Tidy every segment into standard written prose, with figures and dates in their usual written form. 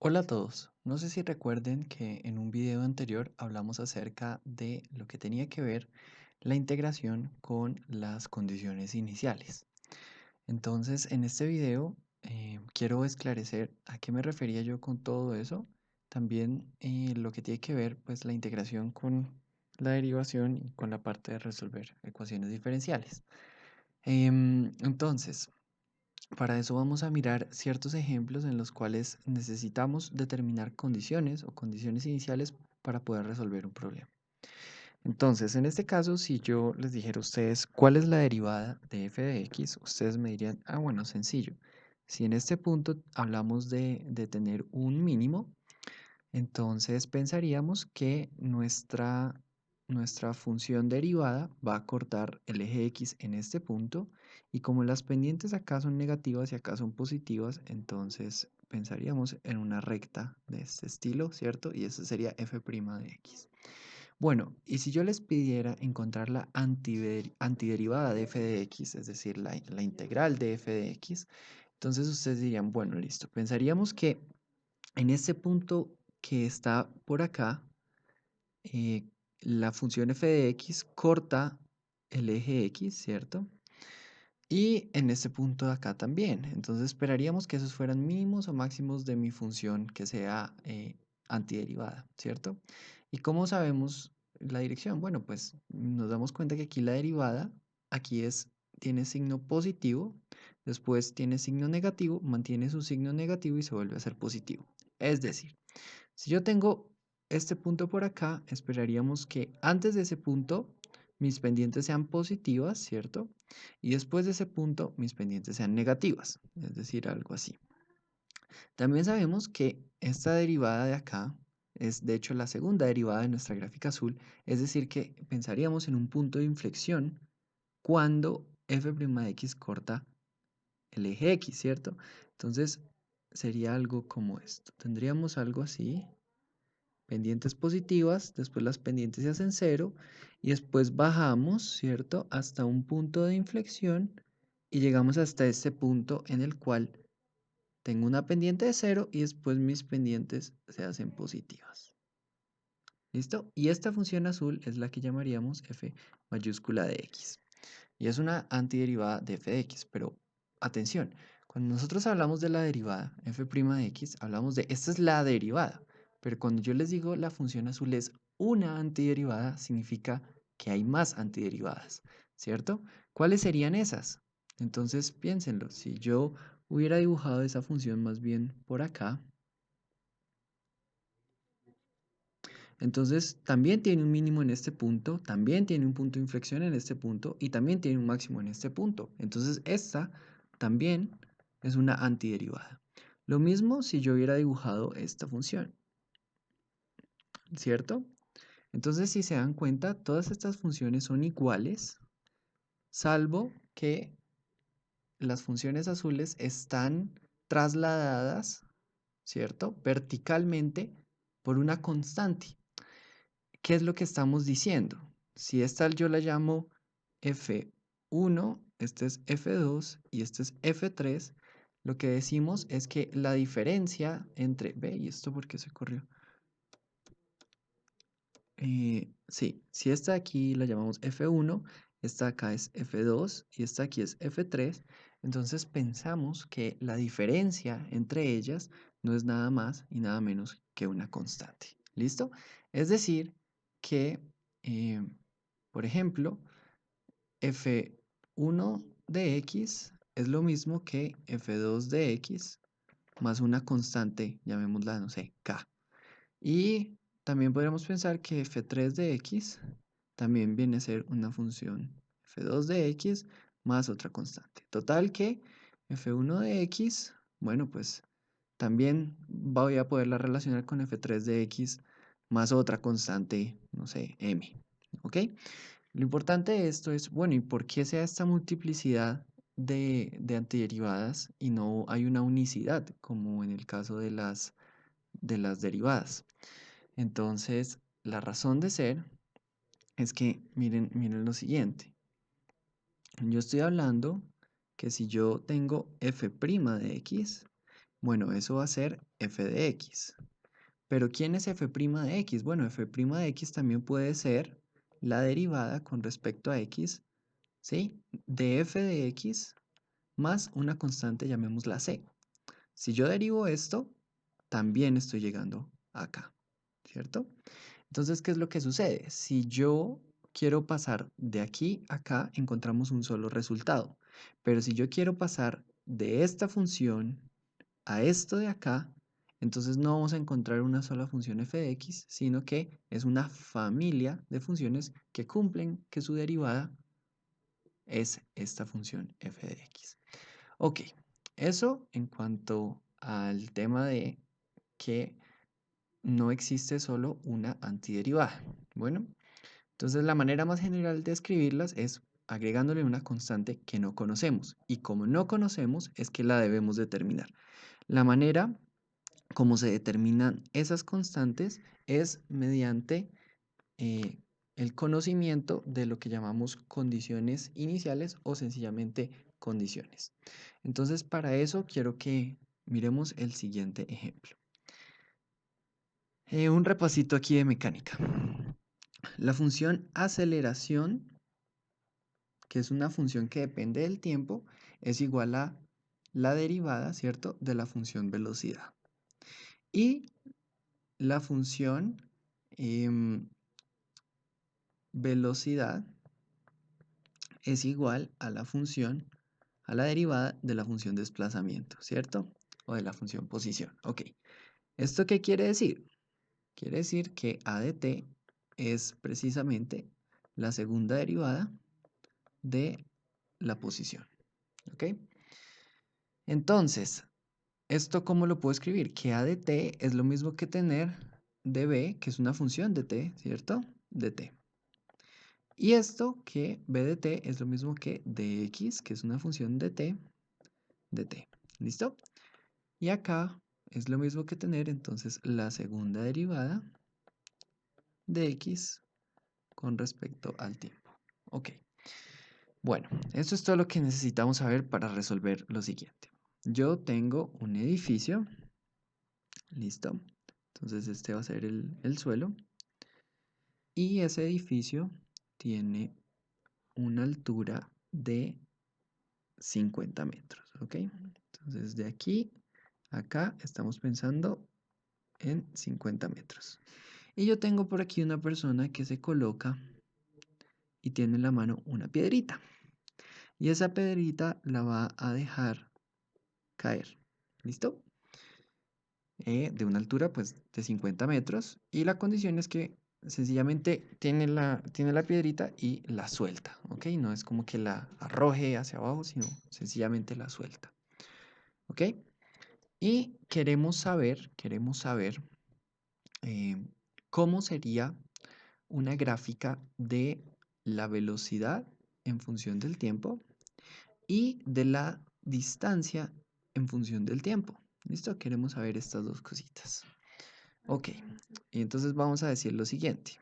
Hola a todos. No sé si recuerden que en un video anterior hablamos acerca de lo que tenía que ver la integración con las condiciones iniciales. Entonces, en este video quiero esclarecer a qué me refería yo con todo eso. También lo que tiene que ver, pues, la integración con la derivación y con la parte de resolver ecuaciones diferenciales. Entonces, para eso vamos a mirar ciertos ejemplos en los cuales necesitamos determinar condiciones o condiciones iniciales para poder resolver un problema. Entonces, en este caso, si yo les dijera a ustedes cuál es la derivada de f de x, ustedes me dirían, ah, bueno, sencillo. Si en este punto hablamos de tener un mínimo, entonces pensaríamos que nuestra función derivada va a cortar el eje x en este punto y como las pendientes acá son negativas y acá son positivas, entonces pensaríamos en una recta de este estilo, ¿cierto? Y eso sería f' de x. Bueno, y si yo les pidiera encontrar la antiderivada de f de x, es decir, la integral de f de x, entonces ustedes dirían, bueno, listo, pensaríamos que en este punto que está por acá, eh, la función f de x corta el eje x, ¿cierto? Y en este punto de acá también. Entonces esperaríamos que esos fueran mínimos o máximos de mi función que sea antiderivada, ¿cierto? ¿Y cómo sabemos la dirección? Bueno, pues nos damos cuenta que aquí la derivada, tiene signo positivo, después tiene signo negativo, mantiene su signo negativo y se vuelve a ser positivo. Es decir, si yo tengo este punto por acá, esperaríamos que antes de ese punto mis pendientes sean positivas, ¿cierto? Y después de ese punto mis pendientes sean negativas, es decir, algo así. También sabemos que esta derivada de acá es de hecho la segunda derivada de nuestra gráfica azul, es decir, que pensaríamos en un punto de inflexión cuando f' de x corta el eje x, ¿cierto? Entonces sería algo como esto. Tendríamos algo así. Pendientes positivas, después las pendientes se hacen cero y después bajamos, ¿cierto? Hasta un punto de inflexión y llegamos hasta este punto en el cual tengo una pendiente de cero y después mis pendientes se hacen positivas. ¿Listo? Y esta función azul es la que llamaríamos f mayúscula de x. Y es una antiderivada de f de x, pero atención, cuando nosotros hablamos de la derivada f' de x, hablamos de esta es la derivada, pero cuando yo les digo la función azul es una antiderivada, significa que hay más antiderivadas, ¿cierto? ¿Cuáles serían esas? Entonces piénsenlo, si yo hubiera dibujado esa función más bien por acá, entonces también tiene un mínimo en este punto, también tiene un punto de inflexión en este punto y también tiene un máximo en este punto. Entonces esta también es una antiderivada. Lo mismo si yo hubiera dibujado esta función, ¿cierto? Entonces si se dan cuenta, todas estas funciones son iguales, salvo que las funciones azules están trasladadas, ¿cierto? Verticalmente por una constante. ¿Qué es lo que estamos diciendo? Si esta yo la llamo F1, este es F2 y este es F3, lo que decimos es que la diferencia entre, ve, ¿y esto por qué se corrió? Sí, si esta aquí la llamamos F1, esta acá es F2 y esta aquí es F3, entonces pensamos que la diferencia entre ellas no es nada más y nada menos que una constante. ¿Listo? Es decir, que, eh, por ejemplo, F1 de X es lo mismo que F2 de X más una constante, llamémosla, no sé, K. Y también podríamos pensar que f3 de x también viene a ser una función f2 de x más otra constante. Total que f1 de x, bueno, pues también voy a poderla relacionar con f3 de x más otra constante, no sé, m. ¿Ok? Lo importante de esto es, bueno, ¿y por qué sea esta multiplicidad de antiderivadas y no hay una unicidad, como en el caso de las derivadas? Entonces, la razón de ser es que miren lo siguiente. Yo estoy hablando que si yo tengo f' de x, bueno, eso va a ser f de x. Pero ¿quién es f' de x? Bueno, f' de x también puede ser la derivada con respecto a x, ¿sí? De f de x más una constante, llamémosla c. Si yo derivo esto, también estoy llegando acá, ¿cierto? Entonces, ¿qué es lo que sucede? Si yo quiero pasar de aquí a acá, encontramos un solo resultado. Pero si yo quiero pasar de esta función a esto de acá, entonces no vamos a encontrar una sola función f de x, sino que es una familia de funciones que cumplen que su derivada es esta función f de x. Ok, eso en cuanto al tema de que no existe solo una antiderivada. Bueno, entonces la manera más general de escribirlas es agregándole una constante que no conocemos. Y como no conocemos, es que la debemos determinar. La manera como se determinan esas constantes es mediante eh, el conocimiento de lo que llamamos condiciones iniciales o sencillamente condiciones. Entonces, para eso quiero que miremos el siguiente ejemplo. Un repasito aquí de mecánica. La función aceleración, que es una función que depende del tiempo, es igual a la derivada, ¿cierto?, de la función velocidad. Y la función velocidad es igual a la función, a la derivada de la función desplazamiento, ¿cierto? O de la función posición. Ok. ¿Esto qué quiere decir? Quiere decir que a de t es precisamente la segunda derivada de la posición. ¿Ok? Entonces, ¿esto cómo lo puedo escribir? Que a de t es lo mismo que tener db, que es una función de t, ¿cierto? De t. Y esto que b de t es lo mismo que dx, que es una función de t, de t. ¿Listo? Y acá es lo mismo que tener entonces la segunda derivada de x con respecto al tiempo. Ok. Bueno, esto es todo lo que necesitamos saber para resolver lo siguiente. Yo tengo un edificio, listo. Entonces este va a ser el suelo. Y ese edificio tiene una altura de 50 metros, ¿ok? Entonces de aquí a acá estamos pensando en 50 metros. Y yo tengo por aquí una persona que se coloca y tiene en la mano una piedrita. Y esa piedrita la va a dejar caer. ¿Listo? De una altura pues de 50 metros. Y la condición es que sencillamente tiene la piedrita y la suelta. ¿Ok? No es como que la arroje hacia abajo, sino sencillamente la suelta. ¿Ok? Y queremos saber eh, cómo sería una gráfica de la velocidad en función del tiempo y de la distancia en función del tiempo. ¿Listo? Queremos saber estas dos cositas. Ok, y entonces vamos a decir lo siguiente.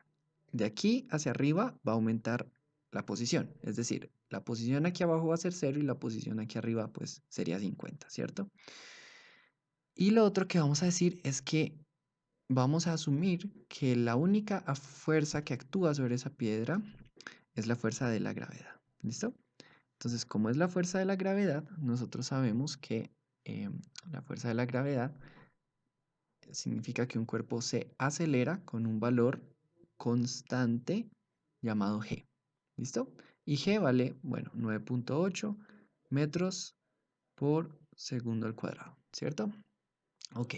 De aquí hacia arriba va a aumentar la posición, es decir, la posición aquí abajo va a ser 0 y la posición aquí arriba pues sería 50, ¿cierto? Y lo otro que vamos a decir es que vamos a asumir que la única fuerza que actúa sobre esa piedra es la fuerza de la gravedad. ¿Listo? Entonces, como es la fuerza de la gravedad, nosotros sabemos que la fuerza de la gravedad significa que un cuerpo se acelera con un valor constante llamado g. ¿Listo? Y g vale, bueno, 9.8 metros por segundo al cuadrado, ¿cierto? Ok.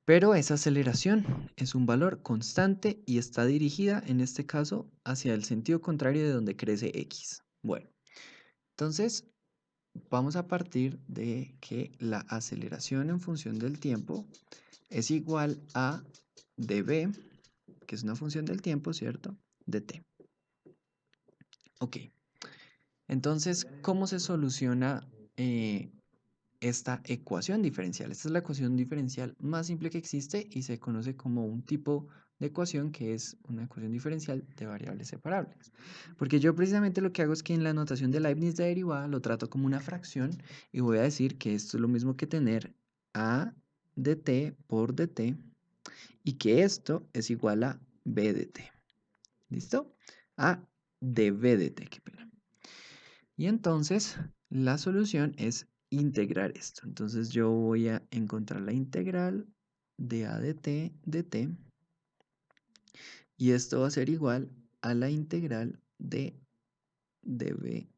Pero esa aceleración es un valor constante y está dirigida, en este caso, hacia el sentido contrario de donde crece x. Bueno, entonces vamos a partir de que la aceleración en función del tiempo es igual a dB, que es una función del tiempo, ¿cierto? De t. Ok, entonces, ¿cómo se soluciona esta ecuación diferencial? Esta es la ecuación diferencial más simple que existe y se conoce como un tipo de ecuación que es una ecuación diferencial de variables separables. Porque yo precisamente lo que hago es que en la notación de Leibniz de derivada lo trato como una fracción y voy a decir que esto es lo mismo que tener a de t por dt y que esto es igual a b de t. ¿Listo? A dv de t, qué pena. Y entonces la solución es integrar esto. Entonces yo voy a encontrar la integral de a de t y esto va a ser igual a la integral de dv,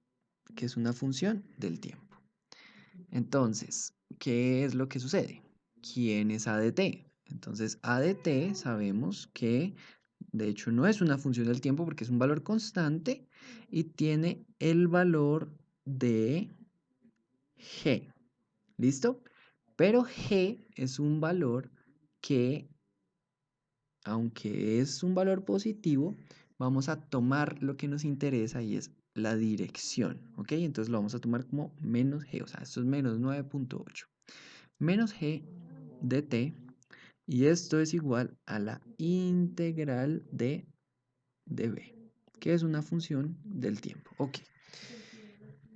que es una función del tiempo. Entonces, ¿qué es lo que sucede? ¿Quién es a de t? Entonces, a de t sabemos que de hecho no es una función del tiempo porque es un valor constante y tiene el valor de g. ¿Listo? Pero g es un valor que, aunque es un valor positivo, vamos a tomar lo que nos interesa y es la dirección, ¿ok? Entonces lo vamos a tomar como menos g, o sea, esto es menos 9.8. Menos g de t, y esto es igual a la integral de b, que es una función del tiempo, ¿ok?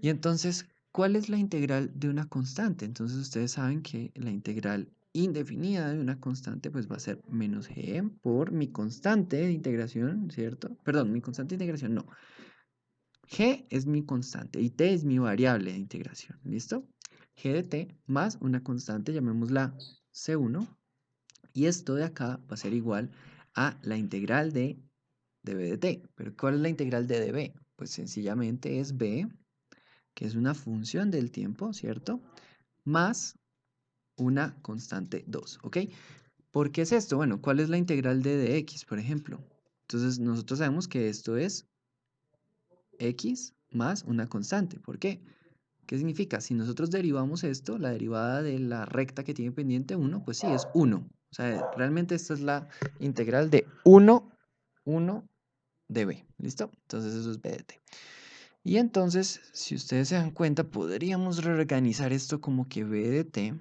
Y entonces, ¿cuál es la integral de una constante? Entonces ustedes saben que la integral indefinida de una constante pues va a ser menos g por mi constante de integración, ¿cierto? Perdón, mi constante de integración no. G es mi constante y t es mi variable de integración, ¿listo? G de t más una constante, llamémosla C1, y esto de acá va a ser igual a la integral de dv de t. ¿Pero cuál es la integral de dv? Pues sencillamente es b, que es una función del tiempo, ¿cierto? Más una constante 2, ¿ok? ¿Por qué es esto? Bueno, ¿cuál es la integral de dx, por ejemplo? Entonces, nosotros sabemos que esto es x más una constante. ¿Por qué? ¿Qué significa? Si nosotros derivamos esto, la derivada de la recta que tiene pendiente 1, pues sí, es 1. O sea, realmente esta es la integral de 1 de b. ¿Listo? Entonces eso es b de t. Y entonces, si ustedes se dan cuenta, podríamos reorganizar esto como que b de t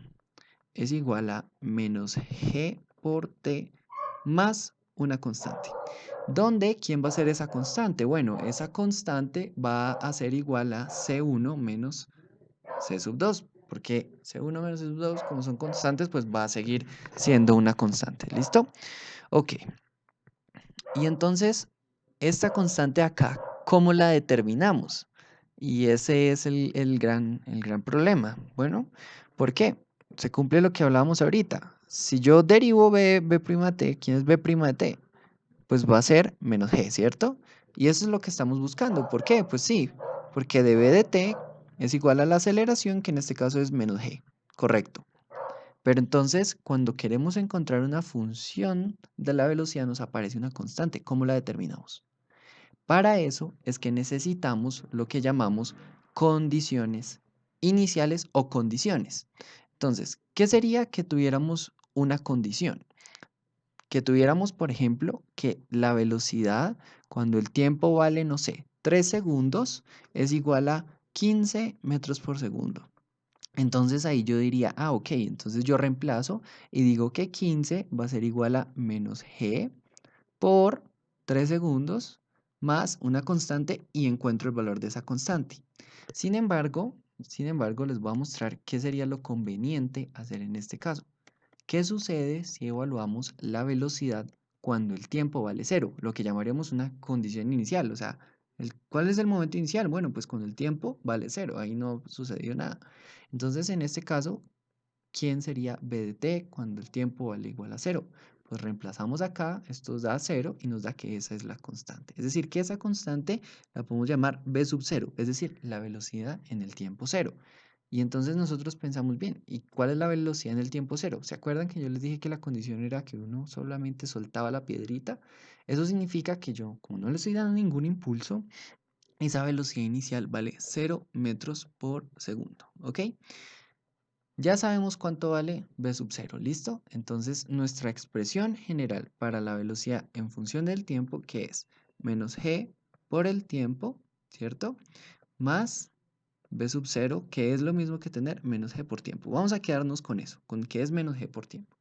es igual a menos g por t más una constante. ¿Dónde? ¿Quién va a ser esa constante? Bueno, esa constante va a ser igual a c1 menos c sub 2, porque c1 menos c sub 2, como son constantes, pues va a seguir siendo una constante. ¿Listo? Ok. Y entonces, esta constante acá, ¿cómo la determinamos? Y ese es el gran problema. Bueno, ¿por qué? Se cumple lo que hablábamos ahorita. Si yo derivo b' de t, ¿quién es b' de t? Pues va a ser menos g, ¿cierto? Y eso es lo que estamos buscando. ¿Por qué? Pues sí, porque dv de t es igual a la aceleración, que en este caso es menos g. Correcto. Pero entonces, cuando queremos encontrar una función de la velocidad, nos aparece una constante. ¿Cómo la determinamos? Para eso es que necesitamos lo que llamamos condiciones iniciales o condiciones. Entonces, ¿qué sería que tuviéramos una condición? Que tuviéramos, por ejemplo, que la velocidad, cuando el tiempo vale, no sé, 3 segundos, es igual a 15 metros por segundo. Entonces ahí yo diría, ok, entonces yo reemplazo y digo que 15 va a ser igual a menos g por 3 segundos más una constante y encuentro el valor de esa constante. Sin embargo, les voy a mostrar qué sería lo conveniente hacer en este caso. ¿Qué sucede si evaluamos la velocidad cuando el tiempo vale cero? Lo que llamaríamos una condición inicial. O sea, ¿cuál es el momento inicial? Bueno, pues cuando el tiempo vale cero, ahí no sucedió nada. Entonces, en este caso, ¿quién sería b de t cuando el tiempo vale igual a cero? Pues reemplazamos acá, esto da cero y nos da que esa es la constante. Es decir, que esa constante la podemos llamar b sub cero, es decir, la velocidad en el tiempo cero. Y entonces nosotros pensamos bien, ¿y cuál es la velocidad en el tiempo cero? ¿Se acuerdan que yo les dije que la condición era que uno solamente soltaba la piedrita? Eso significa que yo, como no le estoy dando ningún impulso, esa velocidad inicial vale 0 metros por segundo, ¿ok? Ya sabemos cuánto vale b sub 0, ¿listo? Entonces nuestra expresión general para la velocidad en función del tiempo, que es menos g por el tiempo, ¿cierto? Más b sub 0, que es lo mismo que tener menos g por tiempo. Vamos a quedarnos con eso, con que es menos g por tiempo.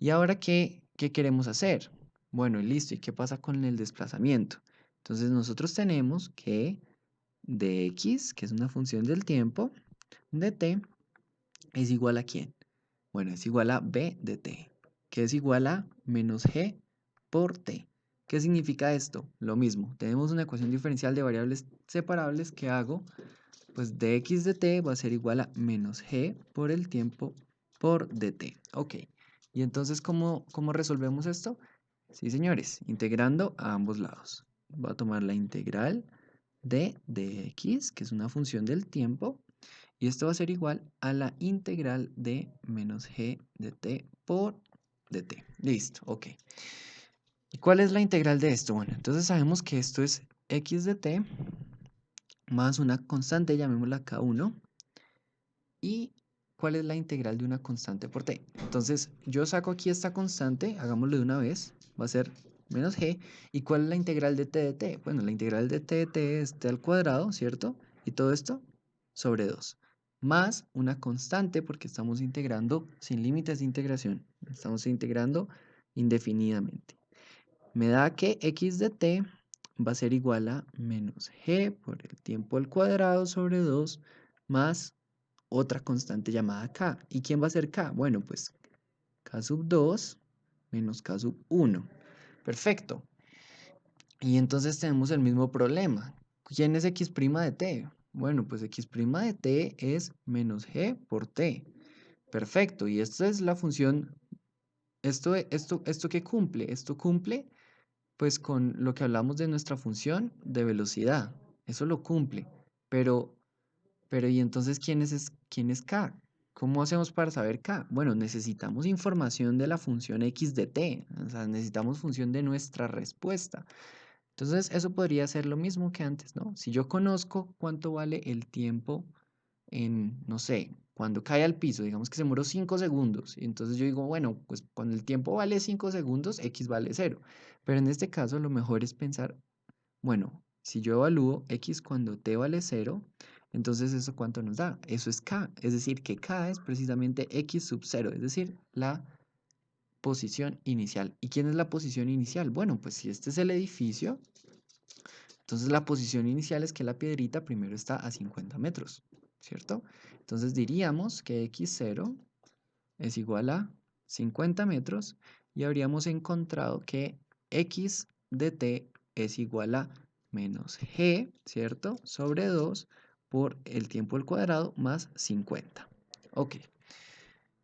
¿Y ahora qué queremos hacer? Bueno, listo, ¿y qué pasa con el desplazamiento? Entonces nosotros tenemos que dx, que es una función del tiempo, de t, es igual a ¿quién? Bueno, es igual a b de t, que es igual a menos g por t. ¿Qué significa esto? Lo mismo, tenemos una ecuación diferencial de variables separables que hago, pues dx de t va a ser igual a menos g por el tiempo por dt. Ok, y entonces, ¿cómo resolvemos esto? Sí, señores, integrando a ambos lados. Voy a tomar la integral de dx, que es una función del tiempo, y esto va a ser igual a la integral de menos g de t por dt. Listo, ok. ¿Y cuál es la integral de esto? Bueno, entonces sabemos que esto es x de t más una constante, llamémosla k1. ¿Y cuál es la integral de una constante por t? Entonces yo saco aquí esta constante, hagámoslo de una vez, va a ser menos g. ¿Y cuál es la integral de t de t? Bueno, la integral de t de t es t al cuadrado, ¿cierto? Y todo esto sobre 2. Más una constante, porque estamos integrando sin límites de integración. Estamos integrando indefinidamente. Me da que x de t va a ser igual a menos g por el tiempo al cuadrado sobre 2 más otra constante llamada k. ¿Y quién va a ser k? Bueno, pues k sub 2 menos k sub 1. Perfecto. Y entonces tenemos el mismo problema. ¿Quién es x' de t? Bueno, pues x' de t es menos g por t. Perfecto. Y esta es la función. ¿Esto qué cumple? Esto cumple pues con lo que hablamos de nuestra función de velocidad. Eso lo cumple. Pero ¿y entonces quién es k? ¿Cómo hacemos para saber k? Bueno, necesitamos información de la función x de t, o sea, necesitamos función de nuestra respuesta. Entonces, eso podría ser lo mismo que antes, ¿no? Si yo conozco cuánto vale el tiempo en, no sé, cuando cae al piso, digamos que se demoró 5 segundos, y entonces yo digo, bueno, pues cuando el tiempo vale 5 segundos, x vale 0. Pero en este caso, lo mejor es pensar, bueno, si yo evalúo x cuando t vale 0, entonces ¿eso cuánto nos da? Eso es k, es decir, que k es precisamente x sub 0, es decir, la posición inicial. ¿Y quién es la posición inicial? Bueno, pues si este es el edificio, entonces la posición inicial es que la piedrita primero está a 50 metros, ¿cierto? Entonces diríamos que x0 es igual a 50 metros y habríamos encontrado que x de t es igual a menos g, ¿cierto? Sobre 2 por el tiempo al cuadrado más 50. Ok,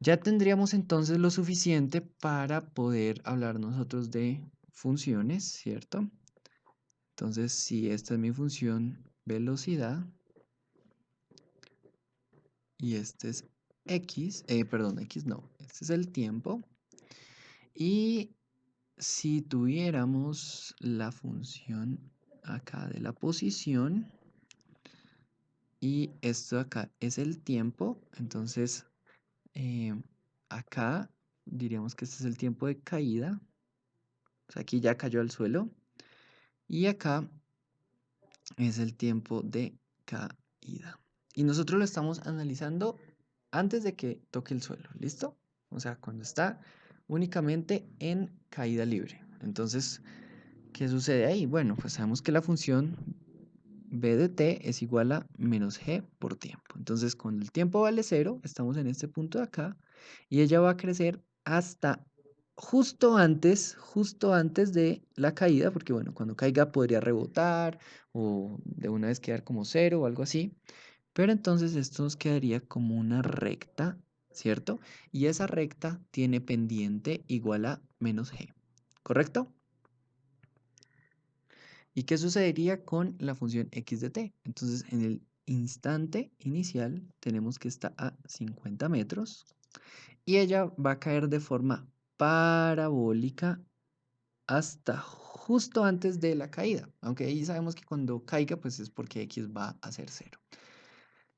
ya tendríamos entonces lo suficiente para poder hablar nosotros de funciones, ¿cierto? Entonces, si esta es mi función velocidad y este es x, perdón, x no, este es el tiempo. Y si tuviéramos la función acá de la posición y esto acá es el tiempo, entonces eh, acá diríamos que este es el tiempo de caída, o sea, aquí ya cayó al suelo, y acá es el tiempo de caída. Y nosotros lo estamos analizando antes de que toque el suelo, ¿listo? O sea, cuando está únicamente en caída libre. Entonces, ¿qué sucede ahí? Bueno, pues sabemos que la función b de t es igual a menos g por tiempo. Entonces, cuando el tiempo vale 0, estamos en este punto de acá, y ella va a crecer hasta justo antes de la caída, porque bueno, cuando caiga podría rebotar o de una vez quedar como 0 o algo así. Pero entonces esto nos quedaría como una recta, ¿cierto? Y esa recta tiene pendiente igual a menos g, ¿correcto? ¿Y qué sucedería con la función x de t? Entonces, en el instante inicial tenemos que está a 50 metros y ella va a caer de forma parabólica hasta justo antes de la caída. Aunque ahí sabemos que cuando caiga, pues es porque x va a ser 0.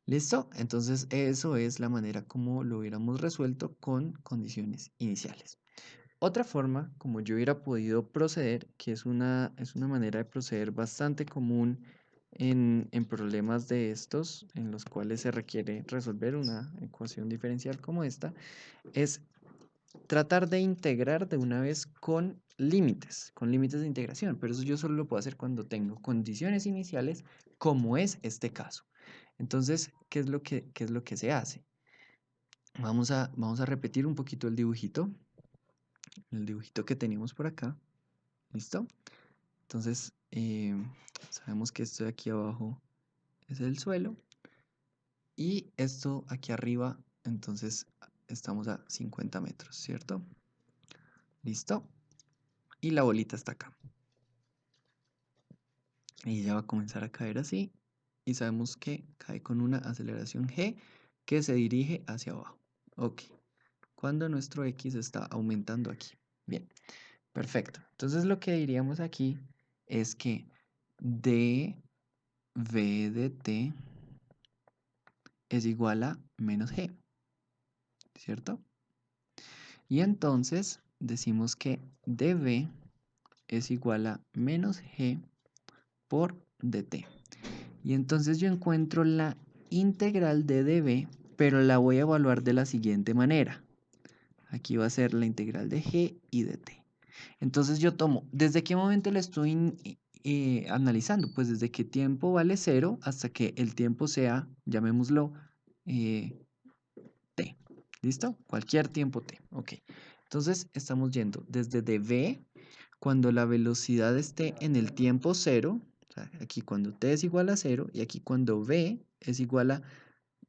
¿Listo? Entonces, eso es la manera como lo hubiéramos resuelto con condiciones iniciales. Otra forma, como yo hubiera podido proceder, que es una manera de proceder bastante común en problemas de estos, en los cuales se requiere resolver una ecuación diferencial como esta, es tratar de integrar de una vez con límites de integración, pero eso yo solo lo puedo hacer cuando tengo condiciones iniciales, como es este caso. Entonces, ¿qué es lo que se hace? Vamos a repetir un poquito el dibujito que teníamos por acá. ¿Listo? Entonces, sabemos que esto de aquí abajo es el suelo y esto aquí arriba, entonces estamos a 50 metros, ¿cierto? ¿Listo? Y la bolita está acá. Y ya va a comenzar a caer así. Y sabemos que cae con una aceleración g que se dirige hacia abajo. Ok. Cuando nuestro x está aumentando aquí. Bien. Perfecto. Entonces lo que diríamos aquí es que dv de t es igual a menos g, ¿cierto? Y entonces decimos que dv es igual a menos g por dt. Y entonces yo encuentro la integral de dv, pero la voy a evaluar de la siguiente manera. Aquí va a ser la integral de g y de t. Entonces yo tomo, ¿desde qué momento la estoy analizando? Pues desde que tiempo vale 0 hasta que el tiempo sea, llamémoslo, t. ¿Listo? Cualquier tiempo t. Ok. Entonces estamos yendo desde dv, cuando la velocidad esté en el tiempo 0, o sea, aquí cuando t es igual a 0 y aquí cuando v es igual a,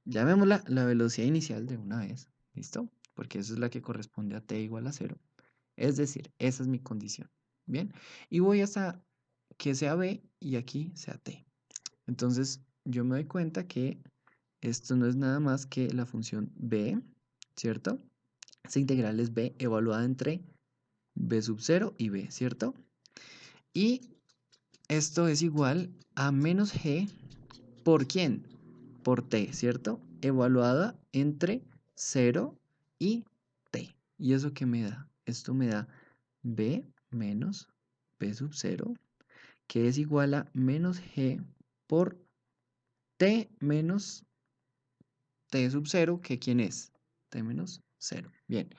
llamémosla la velocidad inicial de una vez. ¿Listo? Porque esa es la que corresponde a t igual a 0. Es decir, esa es mi condición. Bien, y voy hasta que sea b y aquí sea t. Entonces, yo me doy cuenta que esto no es nada más que la función b, ¿cierto? Esa integral es b evaluada entre b sub 0 y b, ¿cierto? Y esto es igual a menos g por quién? Por t, ¿cierto? Evaluada entre 0 y t. ¿Y eso qué me da? Esto me da b menos p sub 0, que es igual a menos g por t menos t sub 0, que ¿quién es? T menos 0. Bien,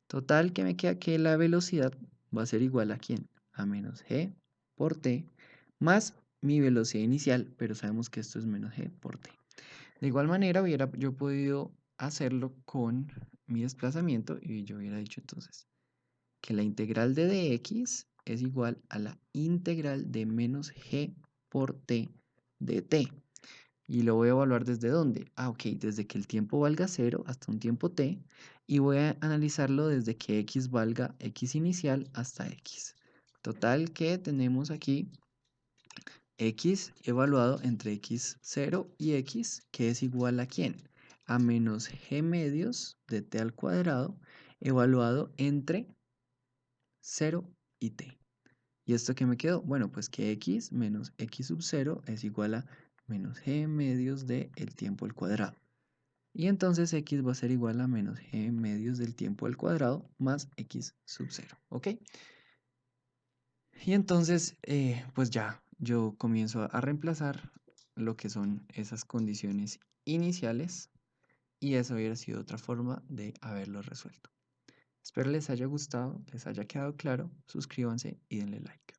total que me queda que la velocidad va a ser igual a ¿quién? A menos g por t más mi velocidad inicial, pero sabemos que esto es menos g por t. De igual manera hubiera yo podido hacerlo con mi desplazamiento y yo hubiera dicho entonces que la integral de dx es igual a la integral de menos g por t de t. ¿Y lo voy a evaluar desde dónde? Ah, ok, desde que el tiempo valga 0 hasta un tiempo t. Y voy a analizarlo desde que x valga x inicial hasta x. Total que tenemos aquí x evaluado entre x0 y x, que es igual a ¿quién? A menos g medios de t al cuadrado, evaluado entre 0 y t. ¿Y esto qué me quedó? Bueno, pues que x menos x sub 0 es igual a menos g medios del tiempo al cuadrado. Y entonces x va a ser igual a menos g medios del tiempo al cuadrado más x sub 0. ¿Ok? Y entonces, pues ya, yo comienzo a reemplazar lo que son esas condiciones iniciales y eso hubiera sido otra forma de haberlo resuelto. Espero les haya gustado, les haya quedado claro. Suscríbanse y denle like.